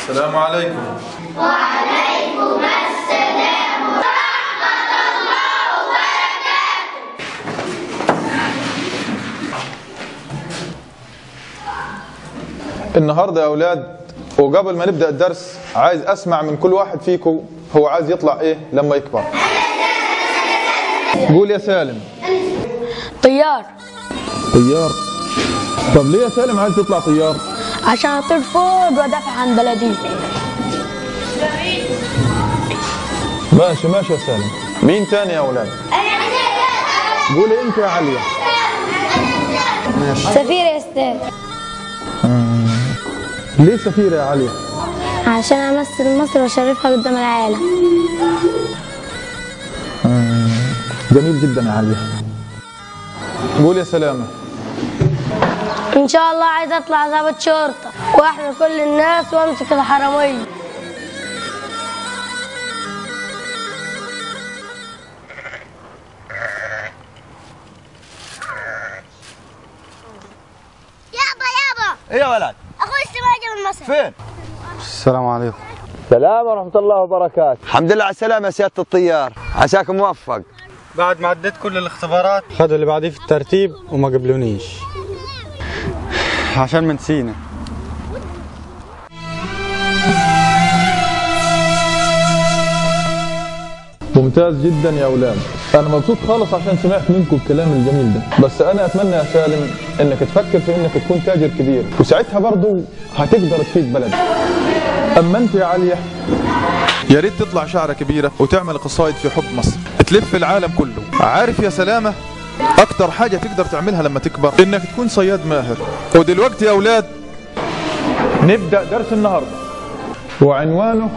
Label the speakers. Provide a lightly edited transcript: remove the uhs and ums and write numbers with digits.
Speaker 1: السلام عليكم.
Speaker 2: وعليكم السلام ورحمة الله وبركاته.
Speaker 1: النهارده يا أولاد وقبل ما نبدأ الدرس عايز أسمع من كل واحد فيكم هو عايز يطلع إيه لما يكبر. قول يا سالم.
Speaker 3: طيار.
Speaker 1: طيار؟ طب ليه يا سالم عايز تطلع طيار؟
Speaker 3: عشان اطير فوق وادافع عن بلدي.
Speaker 1: ماشي ماشي يا سالم. مين تاني يا أولاد؟ قولي أنت يا عليا.
Speaker 3: سفير يا استاذ.
Speaker 1: ليه سفيرة يا عليا؟
Speaker 3: عشان امثل مصر واشرفها قدام العالم.
Speaker 1: جميل جدا يا عليا. قول يا سلامة.
Speaker 3: ان شاء الله عايز اطلع ضابط شرطة واحمي كل الناس وامسك الحرامية.
Speaker 2: يابا
Speaker 4: ايه يا ولد؟
Speaker 2: اخوي السماجة من مصر.
Speaker 4: فين؟
Speaker 5: السلام عليكم.
Speaker 4: السلام ورحمة الله وبركاته. الحمد لله على السلامة يا سيادة الطيار، عساك موفق.
Speaker 5: بعد ما عديت كل الاختبارات خدوا اللي بعديه في الترتيب وما قبلونيش عشان من سينا.
Speaker 1: ممتاز جدا يا أولاد. أنا مبسوط خالص عشان سمعت منكم الكلام الجميل ده، بس أنا أتمنى يا سالم إنك تفكر في إنك تكون تاجر كبير وساعتها برضو هتقدر تفيد بلدك. أما أنت يا عليا يا ريت تطلع شاعرة كبيرة وتعمل قصايد في حب مصر تلف العالم كله. عارف يا سلامة أكتر حاجة تقدر تعملها لما تكبر إنك تكون صياد ماهر. ودلوقتي يا أولاد نبدأ درس النهاردة وعنوانه